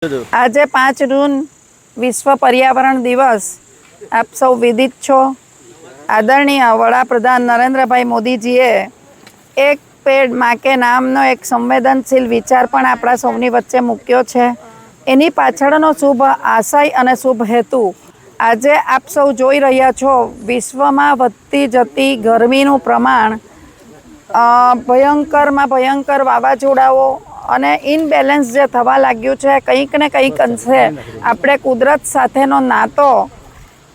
આજે 5 जून विश्व पर्यावरण दिवस आप सौ विदित छो। आदरणीय वडाप्रधान नरेंद्रभाई मोदीजीए एक पेड़ माँ के नामनो एक संवेदनशील विचार पण आपणा सौनी वच्चे मूक्यो छे। एनी पाछळनो शुभ आशय अने शुभ हेतु आजे आप सौ जोई रह्या छो। विश्वमां वधती जती गरमीनुं प्रमाण, भयंकर में भयंकर वावाझोड़ाओ અને ઇનબેલેન્સ જે થવા લાગ્યું છે, કંઈક ને કંઈક અંશે આપણે કુદરત સાથેનો નાતો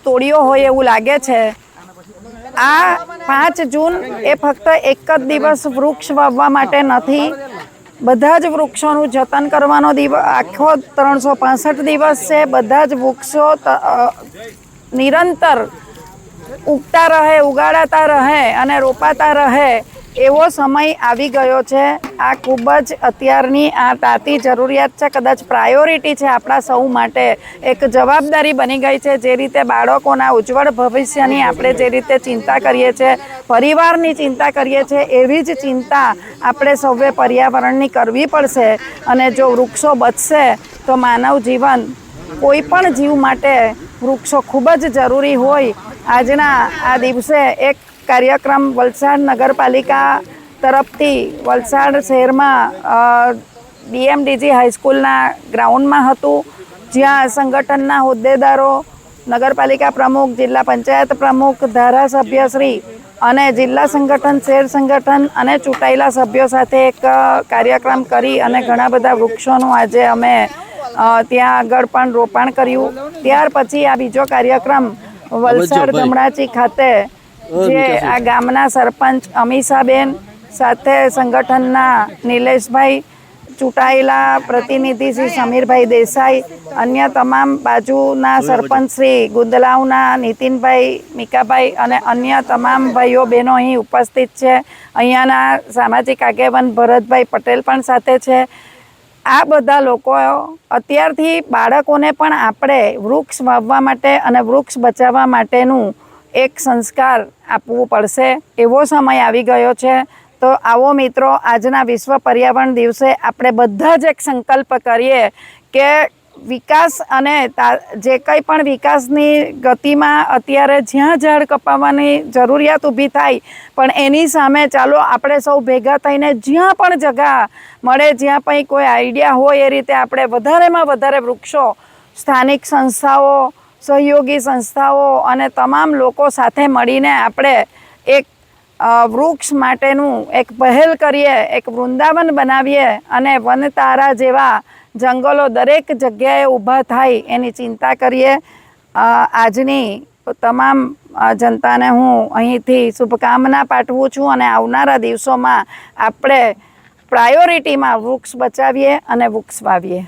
તોડ્યો હોય એવું લાગે છે। આ 5 જૂન એ ફક્ત એક જ દિવસ વૃક્ષ વાવવા માટે નથી, બધા જ વૃક્ષોનું જતન કરવાનો દિવસ, આખો 365 દિવસ છે। બધા જ વૃક્ષો નિરંતર ઉગતા રહે, ઉગાડાતા રહે અને રોપાતા રહે એવો સમય આવી ગયો છે। આ ખૂબ જ અત્યારની આ તાતી જરૂરિયાત છે, કદાચ પ્રાયોરિટી છે આપણા સૌ માટે, એક જવાબદારી બની ગઈ છે। જે રીતે બાળકોના ઉજ્જવળ ભવિષ્યની આપણે જે રીતે ચિંતા કરીએ છીએ, પરિવારની ચિંતા કરીએ છીએ, એવી જ ચિંતા આપણે સૌએ પર્યાવરણની કરવી પડશે। અને જો વૃક્ષો બચશે તો માનવ જીવન, કોઈ પણ જીવ માટે વૃક્ષો ખૂબ જ જરૂરી હોય। આજના આ દિવસે એક कार्यक्रम वलसाड नगरपालिका तरफथी वलसाड शहर में BMDG हाईस्कूलना ग्राउंड में हतुं, ज्यां संगठनना होद्देदारो, नगरपालिका प्रमुख, जिला पंचायत प्रमुख, धारासभ्यश्री अने जिला संगठन, शहर संगठन अने चूंटायेला सभ्यों साथे एक कार्यक्रम करी अने घणा बधा वृक्षोनुं आजे अमे त्यां आगळ पण रोपण कर्युं। त्यार पछी आ बीजो कार्यक्रम वलसाड धमणाची खाते जे आ गामना सरपंच अमीषाबेन साथे संगठनना नीलेशभाई, चूंटायेला प्रतिनिधि श्री समीरभाई देसाई, अन्य तमाम बाजुना सरपंच श्री गुंदलावना नितिनभाई, मीकाभाई अने अन्य तमाम भाईओ बहनों अहीं उपस्थित छे। अहींयाना सामाजिक आगेवान भरतभाई पटेल पण साथे छे। आ बधा लोको अत्यारथी बाळकोने पण आपणे वृक्ष वाववा माटे अने वृक्ष बचाववा माटेनुं एक संस्कार आपवू पड़शे, एवो समय आवी गयो छे। तो आवो मित्रों, आजना विश्व पर्यावरण दिवसे आपणे बधा ज एक संकल्प करीए के विकास अने जे कंई पण विकासनी गतिमां अत्यारे ज्यां झाड़ कपाववानी जरूरियात ऊभी थाय, पण एनी सामे चालो आपणे सौ भेगा थईने ज्यां पण जगह मळे, ज्यां पण कोई आइडिया होय ए रीते आपणे वधारेमां वधारे वृक्षो, स्थानिक संस्थाओ, सहयोगी संस्थाओ अने तमाम लोको साथे मळीने आपणे एक वृक्ष माटेनुं एक पहल करीए, एक वृंदावन बनावीए अने वनतारा जेवा जंगलो दरेक जग्याए ऊभा थाय एनी चिंता करीए। आजनी तमाम जनताने हूँ अहींथी शुभकामना पाठवुं छुं अने आवनारा दिवसोमां आपणे प्रायोरिटीमां वृक्ष बचावीए अने वृक्ष वावीए।